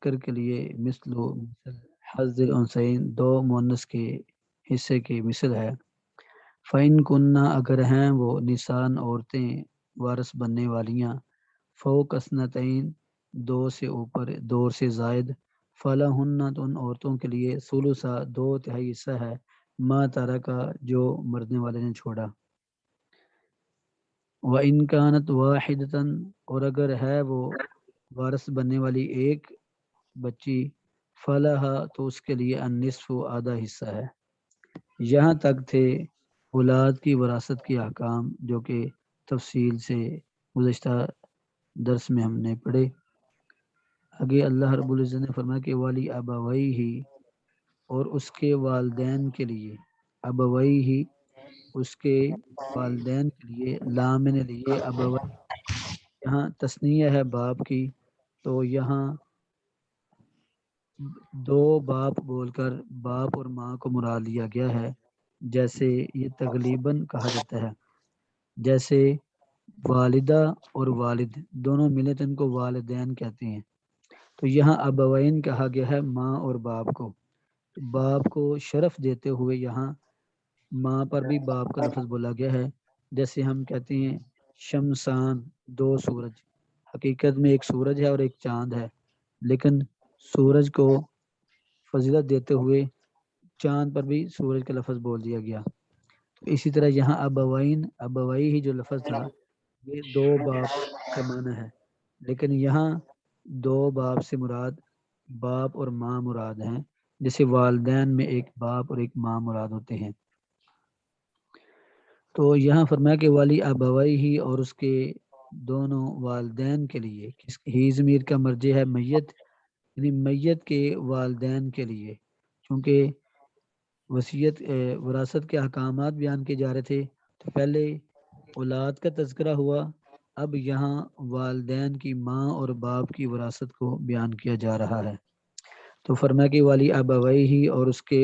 مذکر کے لیے مثل حظ الانثیین دو مؤنث کے حصے کی مثل ہے۔ فَإِن كُنَّ اگر ہیں وہ نسان عورتیں وارث بننے والیاں، فوق اثنتین دو سے اوپر، دو سے زائد، فَلَهُنَّ تو ان عورتوں کے لیے ثلثا دو تہائی حصہ ہے، ما ترکا جو مرنے والے نے چھوڑا۔ وَإِن كَانَتْ وَاحِدَةً اور اگر ہے وہ وارث بننے والی ایک بچی، فَلَهَا تو اس کے لیے النصف آدھا حصہ ہے۔ یہاں تک تھے اولاد کی وراثت کے احکام جو کہ تفصیل سے گزشتہ درس میں ہم نے پڑھے۔ آگے اللہ رب العزت نے فرمایا کہ والی ابوئی ہی اور اس کے والدین کے لیے، ابوئی ہی اس کے والدین کے لیے، لام نے لیے ابوئی، یہاں تثنیہ ہے باپ کی، تو یہاں دو باپ بول کر باپ اور ماں کو مراد لیا گیا ہے، جیسے یہ تغلیباً کہا جاتا ہے۔ جیسے والدہ اور والد دونوں ملے تو ان کو والدین کہتے ہیں، تو یہاں ابوین کہا گیا ہے ماں اور باپ کو، تو باپ کو شرف دیتے ہوئے یہاں ماں پر بھی باپ کا لفظ بولا گیا ہے۔ جیسے ہم کہتے ہیں شمسان دو سورج، حقیقت میں ایک سورج ہے اور ایک چاند ہے، لیکن سورج کو فضیلت دیتے ہوئے چاند پر بھی سورج کا لفظ بول دیا گیا۔ تو اسی طرح یہاں ابوین، ابوئی ہی جو لفظ تھا یہ دو باپ کا معنی ہے، لیکن یہاں دو باپ سے مراد باپ اور ماں مراد ہیں، جیسے والدین میں ایک باپ اور ایک ماں مراد ہوتے ہیں۔ تو یہاں فرمایا کہ والی ابوئی ہی اور اس کے دونوں والدین کے لیے، ہی ضمیر کا مرجع ہے میت، یعنی میت کے والدین کے لیے، چونکہ وصیت وراثت کے احکامات بیان کیے جا رہے تھے، تو پہلے اولاد کا تذکرہ ہوا، اب یہاں والدین کی ماں اور باپ کی وراثت کو بیان کیا جا رہا ہے۔ تو فرمایا کہ والی ابوئی ہی اور اس کے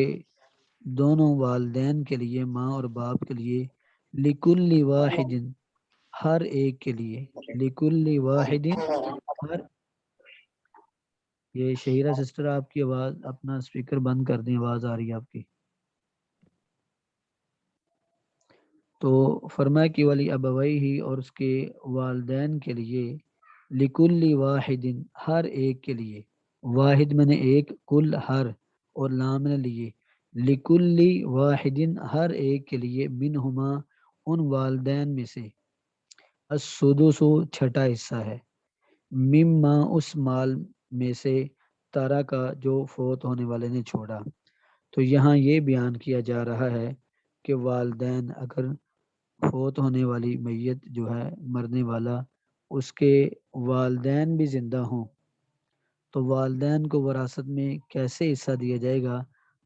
دونوں والدین کے لیے، ماں اور باپ کے لیے، لکل واحد ہر ایک کے لیے، لکل واحد ہر، یہ شہیرہ سسٹر آپ کی آواز اپنا اسپیکر بند کر دیں، آواز آ رہی ہے آپ کی۔ تو فرمایا کہ والی ابوئی ہی اور اس کے والدین کے لیے، لکل واحد ہر ایک کے لیے، واحد میں نے ایک، کل ہر، اور لام نے لیے، لکل واحد ہر ایک کے لیے، منہما ان والدین میں سے، السدس چھٹا حصہ ہے، مما اس مال میں سے، تارا کا جو فوت ہونے والے نے چھوڑا۔ تو یہاں یہ بیان کیا جا رہا ہے کہ والدین اگر فوت ہونے والی میت جو ہے مرنے والا، اس کے والدین بھی زندہ ہوں تو والدین کو وراثت میں کیسے حصہ دیا جائے گا،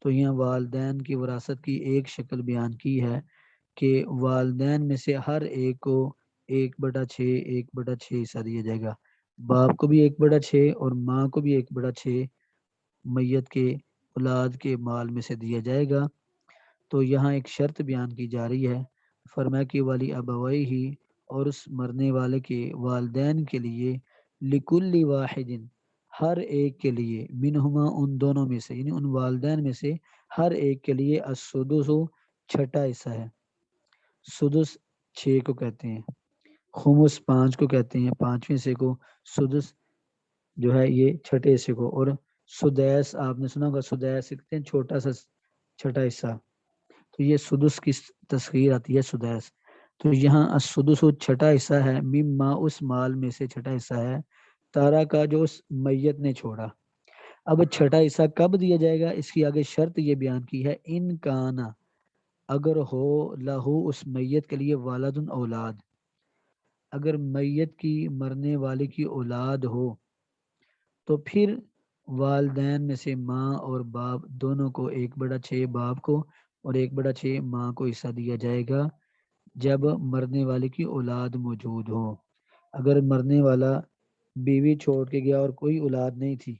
تو یہاں والدین کی وراثت کی ایک شکل بیان کی ہے کہ والدین میں سے ہر ایک کو 1/6 1/6 حصہ دیا جائے گا، باپ کو بھی 1/6 اور ماں کو بھی 1/6 میت کے اولاد کے مال میں سے دیا جائے گا۔ تو یہاں ایک شرط بیان کی جا رہی ہے، فرمایا کہ والی ابوئی ہی اور اس مرنے والے کے والدین کے لیے، لکل واحد ہر ایک کے لیے، منہما ان دونوں میں سے، یعنی ان والدین میں سے ہر ایک کے لیے، السدس چھٹا حصہ ہے۔ سدس 6 کو کہتے ہیں، خمس 5 کو کہتے ہیں، پانچویں حصے کو سدس جو ہے یہ چھٹے حصے کو، اور سدیس آپ نے سنا ہوگا، سدیس کہتے ہیں چھوٹا سا چھٹا حصہ، تو یہ سدس کی تصغیر آتی ہے سدیس۔ تو یہاں السدس چھٹا حصہ ہے، مما اس مال میں سے چھٹا حصہ ہے، تارا کا جو اس میت نے چھوڑا۔ اب چھٹا حصہ کب دیا جائے گا، اس کی آگے شرط یہ بیان کی ہے، ان کانا اگر ہو، لہو اس میت کے لیے، والدن اولاد، اگر میت کی مرنے والے کی اولاد ہو تو پھر والدین میں سے ماں اور باپ دونوں کو 1/6 باپ کو اور 1/6 ماں کو حصہ دیا جائے گا، جب مرنے والے کی اولاد موجود ہو۔ اگر مرنے والا بیوی چھوڑ کے گیا اور کوئی اولاد نہیں تھی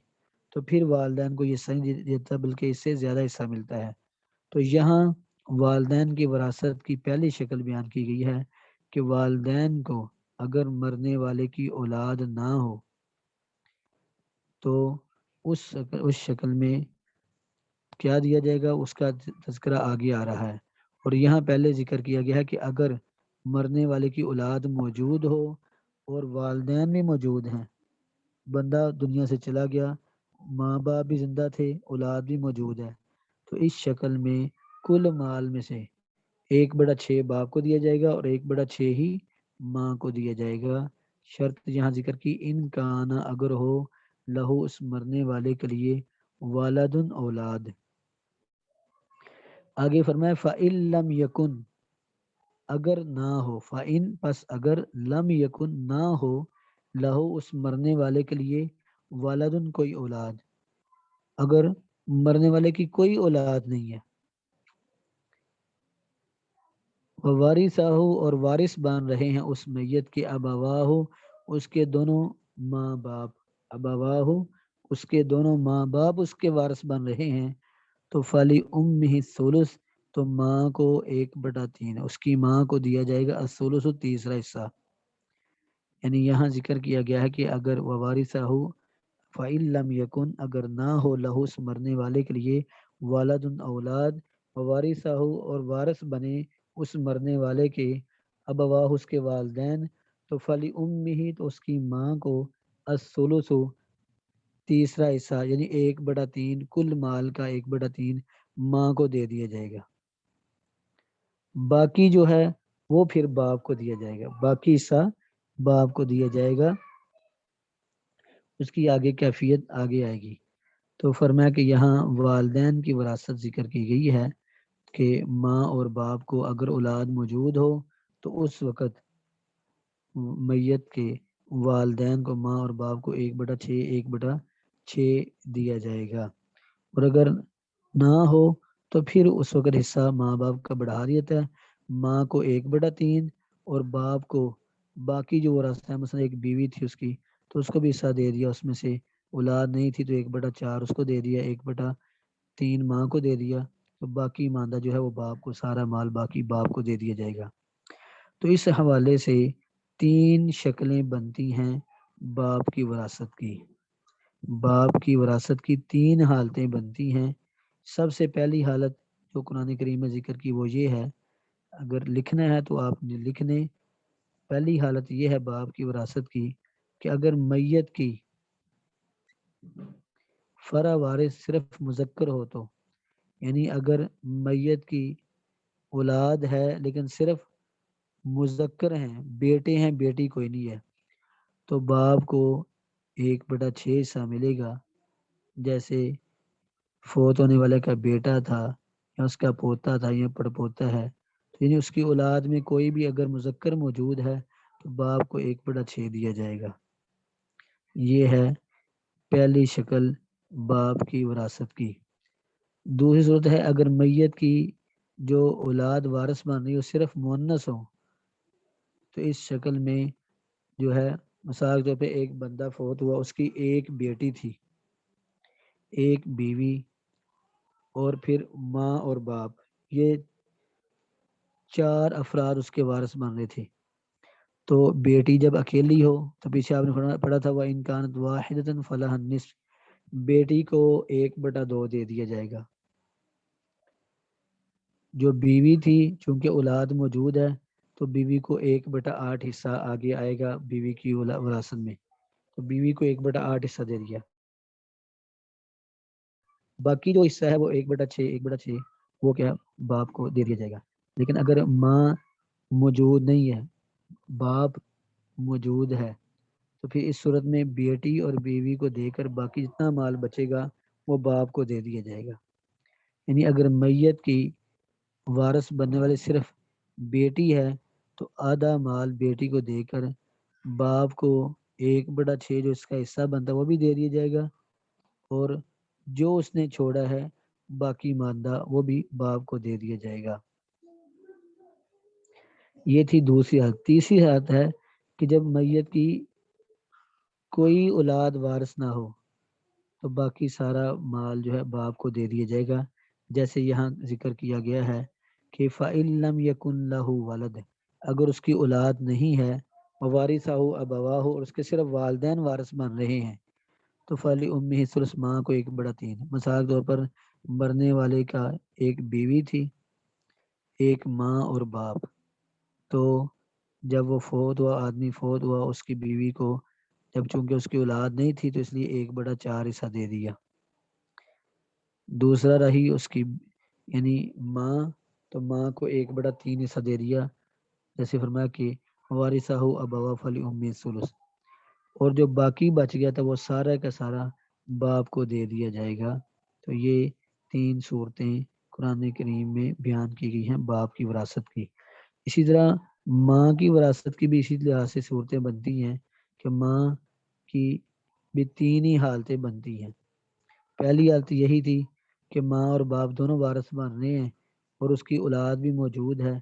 تو پھر والدین کو یہ حصہ نہیں دیتا، بلکہ اس سے زیادہ حصہ ملتا ہے۔ تو یہاں والدین کی وراثت کی پہلی شکل بیان کی گئی ہے کہ والدین کو اگر مرنے والے کی اولاد نہ ہو تو اس شکل میں کیا دیا جائے گا، اس کا تذکرہ آگے آ رہا ہے۔ اور یہاں پہلے ذکر کیا گیا ہے کہ اگر مرنے والے کی اولاد موجود ہو اور والدین بھی موجود ہیں، بندہ دنیا سے چلا گیا، ماں باپ بھی زندہ تھے، اولاد بھی موجود ہے، تو اس شکل میں کل مال میں سے 1/6 باپ کو دیا جائے گا اور 1/6 ہی ماں کو دیا جائے گا۔ شرط یہاں ذکر کی ان کانا، اگر ہو، لہو اس مرنے والے کے لیے، والدن اولاد۔ آگے فرمایا فَإِن لَمْ يَكُنْ، اگر نہ ہو، فَإِن پس اگر، لم یکن نہ ہو، لہو اس مرنے والے کے لیے، والدن کوئی اولاد، اگر مرنے والے کی کوئی اولاد نہیں ہے، وارثہ اور وارث بن رہے ہیں اس میت کے، ابواہ اس کے دونوں ماں باپ، ابواہ اس کے دونوں ماں باپ اس کے وارث بن رہے ہیں، تو فلی امہ الثلث، تو ماں کو 1/3، اس کی ماں کو دیا جائے گا الثلث، تیسرا حصہ۔ یعنی یہاں ذکر کیا گیا ہے کہ اگر ووارثہ ہو، فَإِن لَمْ يَكُنْ اگر نہ ہو، لہو اس مرنے والے کے لیے، والد اولاد، ووارثہ ہو اور وارث بنے اس مرنے والے کے، ابواہ اس کے والدین، تو فلی امہ تو اس کی ماں کو الثلث تیسرا حصہ، یعنی 1/3، کل مال کا 1/3 ماں کو دے دیا جائے گا۔ باقی جو ہے وہ پھر باپ کو دیا جائے گا، باقی حصہ باپ کو دیا جائے گا، اس کی آگے کیفیت آگے آئے گی۔ تو فرمایا کہ یہاں والدین کی وراثت ذکر کی گئی ہے کہ ماں اور باپ کو اگر اولاد موجود ہو تو اس وقت میت کے والدین کو، ماں اور باپ کو 1/6 دیا جائے گا، اور اگر نہ ہو تو پھر اس وقت حصہ ماں باپ کا بڑھا دیتا ہے، ماں کو 1/3 اور باپ کو باقی جو وراثت ہے، مثلا ایک بیوی تھی اس کی تو اس کو بھی حصہ دے دیا، اس میں سے اولاد نہیں تھی تو 1/4 اس کو دے دیا، 1/3 ماں کو دے دیا، تو باقی ماندہ جو ہے وہ باپ کو، سارا مال باقی باپ کو دے دیا جائے گا۔ تو اس حوالے سے 3 شکلیں بنتی ہیں باپ کی وراثت کی، باپ کی وراثت کی 3 حالتیں بنتی ہیں۔ سب سے پہلی حالت جو قرآن کریم میں ذکر کی وہ یہ ہے، اگر لکھنا ہے تو آپ نے لکھنے، پہلی حالت یہ ہے باپ کی وراثت کی کہ اگر میت کی فرع وارث صرف مذکر ہو تو، یعنی اگر میت کی اولاد ہے لیکن صرف مذکر ہیں، بیٹے ہیں بیٹی کوئی نہیں ہے، تو باپ کو 1/6 حصہ ملے گا۔ جیسے فوت ہونے والے کا بیٹا تھا یا اس کا پوتا تھا یا پڑپوتا ہے، تو یعنی اس کی اولاد میں کوئی بھی اگر مذکر موجود ہے تو باپ کو 1/6 دیا جائے گا۔ یہ ہے پہلی شکل باپ کی وراثت کی۔ دوسری صورت ہے اگر میت کی جو اولاد وارث بن رہی ہو صرف مؤنث ہو، تو اس شکل میں جو ہے، مثال کے طور پہ ایک بندہ فوت ہوا، اس کی ایک بیٹی تھی، ایک بیوی، اور پھر ماں اور باپ، یہ 4 افراد اس کے وارث بن رہے تھے۔ تو بیٹی جب اکیلی ہو تو پیچھے آپ نے پڑھا تھا وَإِن كَانَتْ وَاحِدَةً فَلَهَا النِّصْفُ، بیٹی کو 1/2 دے دیا جائے گا۔ جو بیوی تھی چونکہ اولاد موجود ہے تو بیوی کو 1/8 حصہ آگے آئے گا بیوی کی وراثت میں، تو بیوی کو 1/8 حصہ دے دیا، باقی جو حصہ ہے وہ 1/6 وہ کیا باپ کو دے دیا جائے گا۔ لیکن اگر ماں موجود نہیں ہے، باپ موجود ہے، تو پھر اس صورت میں بیٹی اور بیوی کو دے کر باقی جتنا مال بچے گا وہ باپ کو دے دیا جائے گا۔ یعنی اگر میت کی وارث بننے والے صرف بیٹی ہے تو آدھا مال بیٹی کو دے کر باپ کو 1/6 جو اس کا حصہ بنتا ہے وہ بھی دے دیا جائے گا، اور جو اس نے چھوڑا ہے باقی ماندہ وہ بھی باپ کو دے دیا جائے گا۔ یہ تھی دوسری حالت۔ تیسری حالت ہے کہ جب میت کی کوئی اولاد وارث نہ ہو تو باقی سارا مال جو ہے باپ کو دے دیا جائے گا، جیسے یہاں ذکر کیا گیا ہے کہ فَإِن لَمْ يَكُنْ لَهُ وَلَدٌ، اگر اس کی اولاد نہیں ہے، وَوَارِثَهُ أَبَوَاهُ، اور اس کے صرف والدین وارث بن رہے ہیں، تو فلی امی ثلث، ماں کو 1/3۔ مثال کے طور پر مرنے والے کا ایک بیوی تھی، ایک ماں اور باپ۔ تو جب وہ فوت ہوا، آدمی فوت ہوا، اس کی بیوی کو جب چونکہ اس کی اولاد نہیں تھی تو اس لیے 1/4 حصہ دے دیا۔ دوسرا رہی اس کی یعنی ماں، تو ماں کو 1/3 حصہ دے دیا، جیسے فرمایا کہ وارثہ ابوا فلی امی ثلث۔ اور جو باقی بچ گیا تھا وہ سارا کا سارا باپ کو دے دیا جائے گا۔ تو یہ 3 صورتیں قرآن کریم میں بیان کی گئی ہیں باپ کی وراثت کی۔ اسی طرح ماں کی وراثت کی بھی اسی لحاظ سے صورتیں بنتی ہیں کہ ماں کی بھی 3 ہی حالتیں بنتی ہیں۔ پہلی حالت یہی تھی کہ ماں اور باپ دونوں وارث بن رہے ہیں اور اس کی اولاد بھی موجود ہے،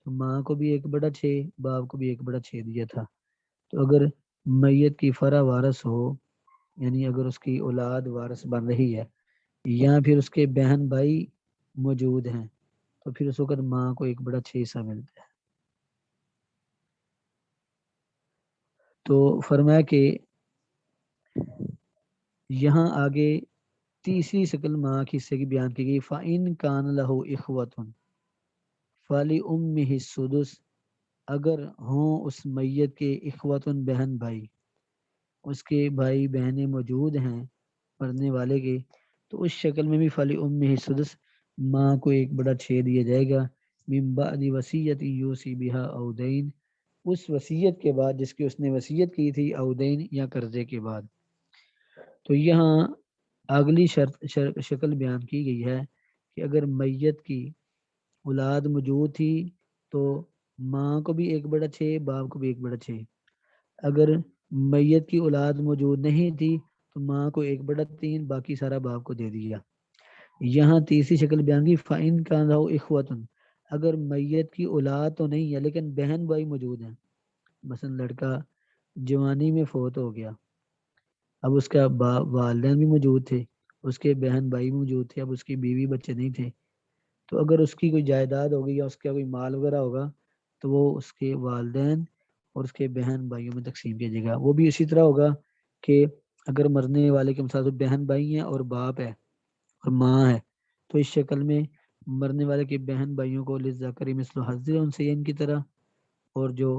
تو ماں کو بھی 1/6، باپ کو بھی 1/6 دیا تھا۔ تو اگر میت کی فرع وارث ہو، یعنی اگر اس کی اولاد وارث بن رہی ہے یا پھر اس کے بہن بھائی موجود ہیں، تو پھر اس وقت ماں کو 1/6 حصہ ملتا ہے۔ تو فرمایا کہ یہاں آگے تیسری شکل ماں کے حصے کی بیان کی گئی، فَإِن كَانَ لَهُ إِخْوَةٌ فَلِأُمِّهِ السُّدُسُ، اگر ہوں اس میت کے اخوتن بہن بھائی، اس کے بھائی بہنیں موجود ہیں مرنے والے کے، تو اس شکل میں بھی فَلِأُمِّهِ السُّدُسُ، ماں کو 1/6 دیا جائے گا، من بعد وصیت یوصی بہا او دین، اس وصیت کے بعد جس کی اس نے وصیت کی تھی، او دین یا قرضے کے بعد۔ تو یہاں اگلی شکل بیان کی گئی ہے کہ اگر میت کی اولاد موجود تھی تو ماں کو بھی 1/6، باپ کو بھی 1/6۔ اگر میت کی اولاد موجود نہیں تھی تو ماں کو 1/3، باقی سارا باپ کو دے دیا۔ یہاں تیسری شکل بیان کی، فَإِن كَانَ لَهُ إِخْوَةٌ، اگر میت کی اولاد تو نہیں ہے لیکن بہن بھائی موجود ہیں، مثلا لڑکا جوانی میں فوت ہو گیا، اب اس کا والدین بھی موجود تھے، اس کے بہن بھائی موجود تھے، اب اس کی بیوی بچے نہیں تھے، تو اگر اس کی کوئی جائیداد ہوگی یا اس کا کوئی مال وغیرہ ہوگا تو وہ اس کے والدین اور اس کے بہن بھائیوں میں تقسیم کیا جائے گا۔ وہ بھی اسی طرح ہوگا کہ اگر مرنے والے کے مساوی بہن بھائی ہیں اور باپ ہے اور ماں ہے، تو اس شکل میں مرنے والے کے بہن بھائیوں کو للذکر مثل حظ الانثیین کی طرح، اور جو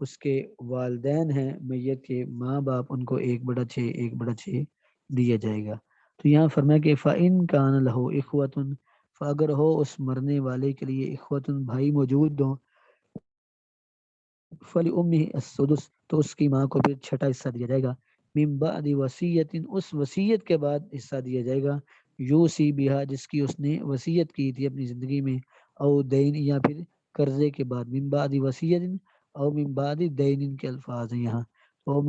اس کے والدین ہیں میت کے ماں باپ، ان کو 1/6 دیا جائے گا۔ تو یہاں فرمایا کہ فَإِن كَانَ لَهُ إِخْوَةٌ، اگر ہو اس مرنے والے کے لیے اخوتن بھائی موجود ہوں، فَلِأُمِّهِ السُّدُسُ، تو اس کی ماں کو پھر 6واں حصہ دیا جائے گا، من بعد وصیت، اس وصیت کے بعد حصہ دیا جائے گا، یوصی بہا، جس کی اس نے وصیت کی تھی اپنی زندگی میں، او دین، یا پھر قرضے کے بعد، من بعد وصیت او من بعد دین کے الفاظ ہیں یہاں،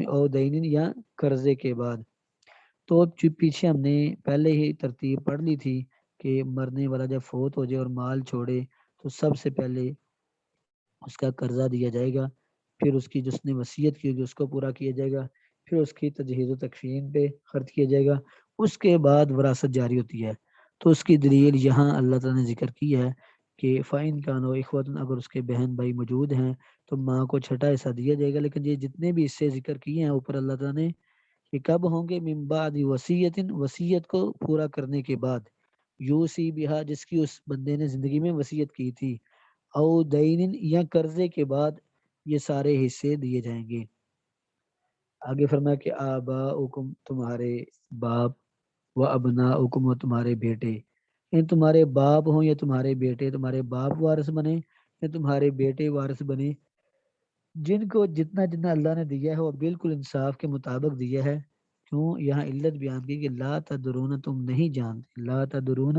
او دین یا قرضے کے بعد۔ تو پیچھے ہم نے پہلے ہی ترتیب پڑھ لی تھی کہ مرنے والا جب فوت ہو جائے اور مال چھوڑے تو سب سے پہلے اس کا قرضہ دیا جائے گا، پھر اس کی جس نے وصیت کی ہوگی اس کو پورا کیا جائے گا، پھر اس کی تجہیز و تکفین پہ خرچ کیا جائے گا، اس کے بعد وراثت جاری ہوتی ہے۔ تو اس کی دلیل یہاں اللہ تعالیٰ نے ذکر کی ہے کہ فَإِن كَانُوا إِخْوَةً، اگر اس کے بہن بھائی موجود ہیں تو ماں کو 6واں حصہ دیا جائے گا۔ لیکن یہ جتنے بھی حصے ذکر کیے ہیں اوپر اللہ تعالیٰ نے، کہ کب ہوں گے، من بعد وصیت، وصیت کو پورا کرنے کے بعد، یوصی بہا، جس کی اس بندے نے زندگی میں وصیت کی تھی، او دین، یا قرضے کے بعد یہ سارے حصے دیے جائیں گے۔ آگے فرمایا کہ آباؤکم، تمہارے باپ، و ابناؤکم، و تمہارے بیٹے، یعنی تمہارے باپ ہوں یا تمہارے بیٹے، تمہارے باپ وارث بنے یا تمہارے بیٹے وارث بنے، جن کو جتنا جتنا اللہ نے دیا ہے وہ بالکل انصاف کے مطابق دیا ہے۔ کیوں یہاں علت بیان کی کہ لا تدرون، تم نہیں جانتے، لا تدرون،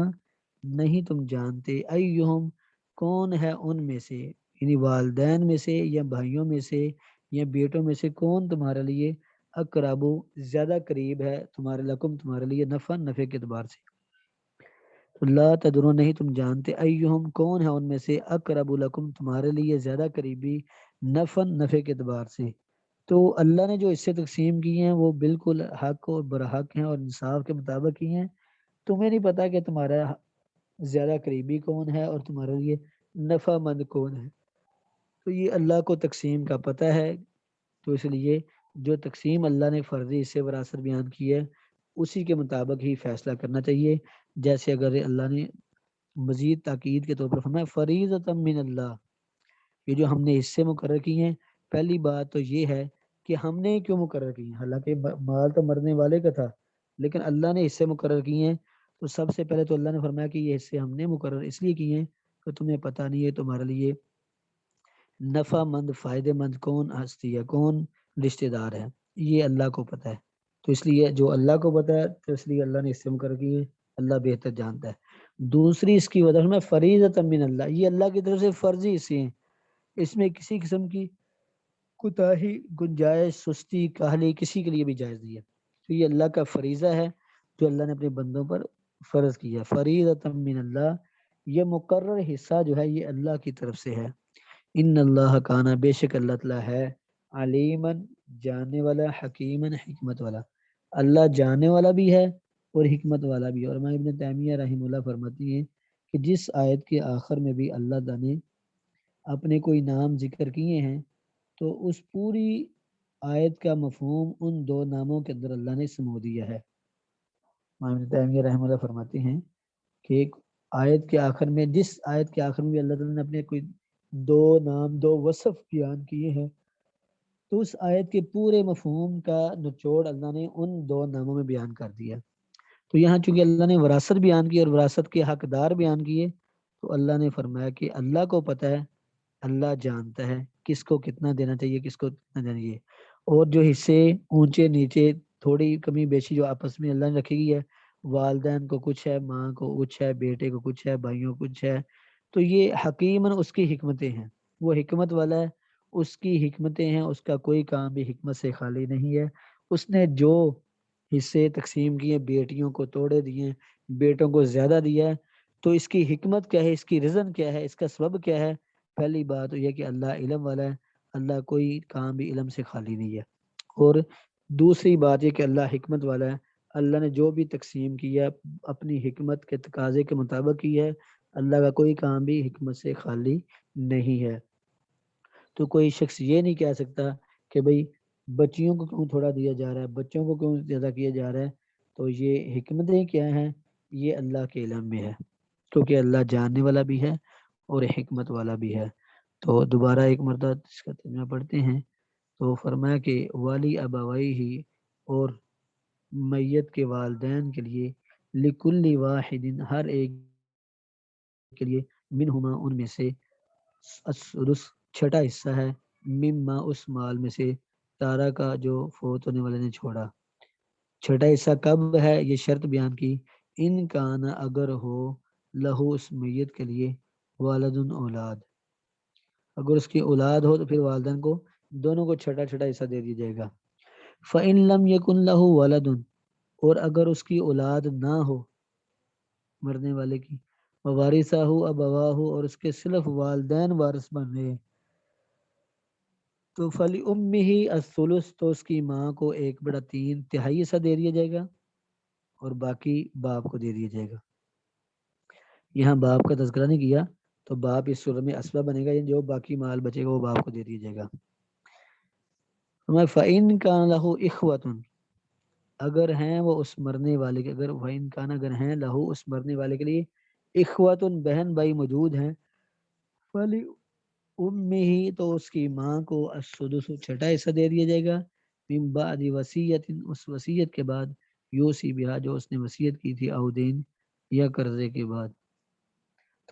نہیں تم جانتے، ایہم، کون ہے ان میں سے، یعنی والدین میں سے یا بھائیوں میں سے یا بیٹوں میں سے کون تمہارے لیے اقربو، زیادہ قریب ہے، تمہارے لکم، تمہارے لیے، نفع، نفع کے اعتبار سے۔ تو لا تدرون، نہیں تم جانتے، ایہم، کون ہے ان میں سے، اقرب لکم، تمہارے لیے زیادہ قریبی، نفع، نفع کے اعتبار سے۔ تو اللہ نے جو حصے تقسیم کیے ہیں وہ بالکل حق اور برحق ہیں اور انصاف کے مطابق ہی ہیں۔ تمہیں نہیں پتا کہ تمہارا زیادہ قریبی کون ہے اور تمہارے لیے نفع مند کون ہے، تو یہ اللہ کو تقسیم کا پتہ ہے۔ تو اس لیے جو تقسیم اللہ نے فرضی حصے وراثت بیان کی ہے اسی کے مطابق ہی فیصلہ کرنا چاہیے. جیسے اگر اللہ نے مزید تاکید کے طور پر فرمایا فریضۃ من اللہ، یہ جو ہم نے حصے مقرر کی ہیں، پہلی بات تو یہ ہے کہ ہم نے کیوں مقرر کی ہیں، حالانکہ مال تو مرنے والے کا تھا لیکن اللہ نے حصے مقرر کیے ہیں. تو سب سے پہلے تو اللہ نے فرمایا کہ یہ حصے ہم نے مقرر اس لیے کیے ہیں کہ تمہیں پتہ نہیں ہے تمہارے لیے نفع مند فائدے مند کون ہستی ہے، کون رشتہ دار ہے، یہ اللہ کو پتہ ہے. تو اس لیے جو اللہ کو پتہ ہے تو اس لیے اللہ نے حصے مقرر کیے ہیں، اللہ بہتر جانتا ہے. دوسری اس کی وجہ میں فریضۃ من اللہ، یہ اللہ کی طرف سے فرضی حصے ہیں، اس میں کسی قسم کی کوتاہی گنجائش سستی کاہلی کسی کے لیے بھی جائز نہیں ہے. تو یہ اللہ کا فریضہ ہے جو اللہ نے اپنے بندوں پر فرض کیا. فریضۃ من اللہ، یہ مقرر حصہ جو ہے یہ اللہ کی طرف سے ہے. ان اللہ کانا، بے شک اللہ تعالیٰ ہے، علیمن جاننے والا، حکیمن حکمت والا. اللہ جاننے والا بھی ہے اور حکمت والا بھی ہے. اور امام ابن تیمیہ رحمہ اللہ فرماتی ہیں کہ جس آیت کے آخر میں بھی اللہ تعالیٰ نے اپنے کوئی نام ذکر کیے ہیں تو اس پوری آیت کا مفہوم ان دو ناموں کے اندر اللہ نے سمو دیا ہے. امام ابن تیمیہ رحمہ اللہ فرماتے ہیں کہ ایک آیت کے آخر میں، جس آیت کے آخر میں بھی اللہ تعالیٰ نے اپنے کوئی دو نام دو وصف بیان کیے ہیں تو اس آیت کے پورے مفہوم کا نچوڑ اللہ نے ان دو ناموں میں بیان کر دیا. تو یہاں چونکہ اللہ نے وراثت بیان کی اور وراثت کے حقدار بیان کیے تو اللہ نے فرمایا کہ اللہ کو پتہ ہے، اللہ جانتا ہے کس کو کتنا دینا چاہیے کس کو کتنا دینا چاہیے. اور جو حصے اونچے نیچے تھوڑی کمی بیشی جو آپس میں اللہ نے رکھی گئی ہے، والدین کو کچھ ہے، ماں کو کچھ ہے، بیٹے کو کچھ ہے، بھائیوں کو کچھ ہے، تو یہ حکیماً اس کی حکمتیں ہیں، وہ حکمت والا ہے، اس کی حکمتیں ہیں، اس کا کوئی کام بھی حکمت سے خالی نہیں ہے. اس نے جو حصے تقسیم کیے، بیٹیوں کو توڑے دیے، بیٹوں کو زیادہ دیا ہے، تو اس کی حکمت کیا ہے، اس کی رزن کیا ہے، اس کا سبب کیا ہے؟ پہلی بات یہ کہ اللہ علم والا ہے، اللہ کوئی کام بھی علم سے خالی نہیں ہے. اور دوسری بات یہ کہ اللہ حکمت والا ہے، اللہ نے جو بھی تقسیم کیا اپنی حکمت کے تقاضے کے مطابق کی ہے، اللہ کا کوئی کام بھی حکمت سے خالی نہیں ہے. تو کوئی شخص یہ نہیں کہہ سکتا کہ بھئی بچیوں کو کیوں تھوڑا دیا جا رہا ہے، بچوں کو کیوں زیادہ کیا جا رہا ہے. تو یہ حکمتیں کیا ہیں، یہ اللہ کے علم میں ہے، کیونکہ اللہ جاننے والا بھی ہے اور حکمت والا بھی ہے. تو دوبارہ ایک مرتبہ اس کا ترجمہ پڑھتے ہیں. تو فرمایا کہ والی ابوائی ہی، اور میت کے والدین کے لیے، لکل واحد ہر ایک کے لیے، منہما ان میں سے، السدس چھٹا حصہ ہے، مما اس مال میں سے، تارا کا جو فوت ہونے والے نے چھوڑا. چھٹا حصہ کب ہے یہ شرط بیان کی، ان کانا اگر ہو، لہو اس میت کے لیے، والدن اولاد، اگر اس کی اولاد ہو تو پھر والدین کو دونوں کو چھٹا چھٹا حصہ دے دیا جائے گا. فَإِن لَمْ يَكُنْ لَهُ وَلَدٌ، اور اگر اس کی اولاد نہ ہو مرنے والے کی، وَوَارِثَهُ أَبَوَاهُ، اور اس کے صرف والدین وارث بن رہے، تو فَلِأُمِّهِ الثُّلُث، تو اس کی ماں کو 1/3 حصہ دے دیا جائے گا اور باقی باپ کو دے دیا جائے گا. یہاں باپ کا تذکرہ نہیں کیا تو باپ اس صورت میں اسبہ بنے گا، جو باقی مال بچے گا وہ باپ کو دے دیا جائے گا. فَإِن كَانَ لَهُ إِخْوَةٌ، اگر ہیں وہ اس مرنے والے کے، اگر وَإِن كَانَ، اگر ہیں لہو اس مرنے والے کے لیے، اخواتن بہن بھائی موجود ہیں، فَلِأُمِّهِ، تو اس کی ماں کو السدس چھٹا حصہ دے دیا جائے گا، من بعد وصیت، اس وصیت کے بعد، یوصی بہا، جو اس نے وصیت کی تھی، او دین، یا قرضے کے بعد،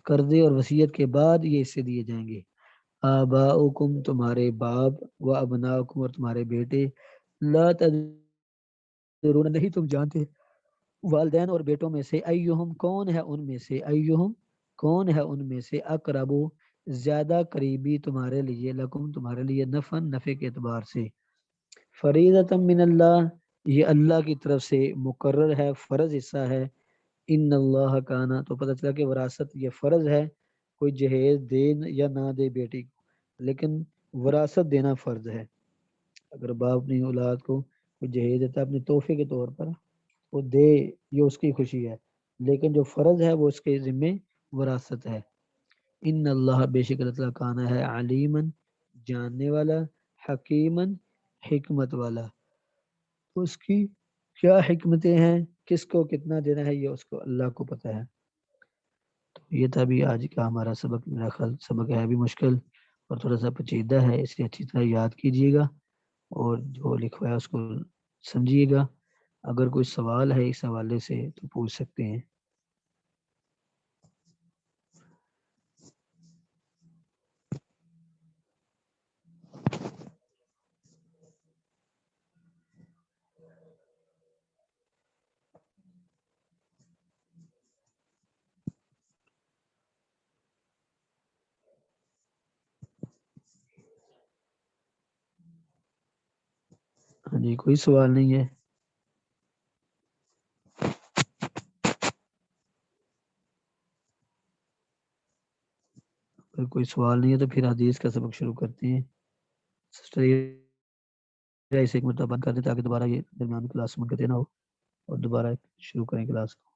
قرضے اور وصیت کے بعد یہ حصے دیے جائیں گے. آباؤکم، تمہارے باپ، و ابناؤکم، اور تمہارے بیٹے، لا تدرون، نہیں تم جانتے، والدین اور بیٹوں میں سے، ایہم کون ہے ان میں سے، ایہم کون ہے ان میں سے، اقربو زیادہ قریبی تمہارے لیے، لکم تمہارے لیے، نفعن نفع کے اعتبار سے. فریضۃ من اللہ، یہ اللہ کی طرف سے مقرر ہے، فرض حصہ ہے. ان اللہ کانا، تو پتہ چلا کہ وراثت یہ فرض ہے، کوئی جہیز دے یا نہ دے بیٹی کو، لیکن وراثت دینا فرض ہے. اگر باپ اپنی اولاد کو کوئی جہیز دیتا ہے اپنے تحفے کے طور پر، وہ دے، یہ اس کی خوشی ہے، لیکن جو فرض ہے وہ اس کے ذمے وراثت ہے. ان اللہ، بے شک اللہ تعالیٰ، کانا ہے، علیمن جاننے والا، حکیمن حکمت والا. تو اس کی کیا حکمتیں ہیں، کس کو کتنا دینا ہے، یہ اس کو اللہ کو پتہ ہے۔ تو یہ تھا بھی آج کا ہمارا سبق، میرا خیال سبق ہے بھی مشکل اور تھوڑا سا پیچیدہ ہے، اس لیے اچھی طرح یاد کیجیے گا اور جو لکھوایا اس کو سمجھیے گا۔ اگر کوئی سوال ہے اس حوالے سے تو پوچھ سکتے ہیں۔ ہاں جی، کوئی سوال نہیں ہے؟ اگر کوئی سوال نہیں ہے تو پھر حدیث کا سبق شروع کرتے ہیں۔ سسٹر اسے ایک مرتبہ بند کر دیں تاکہ دوبارہ یہ درمیان کلاس منقطع نہ ہو اور دوبارہ شروع کریں کلاس کو۔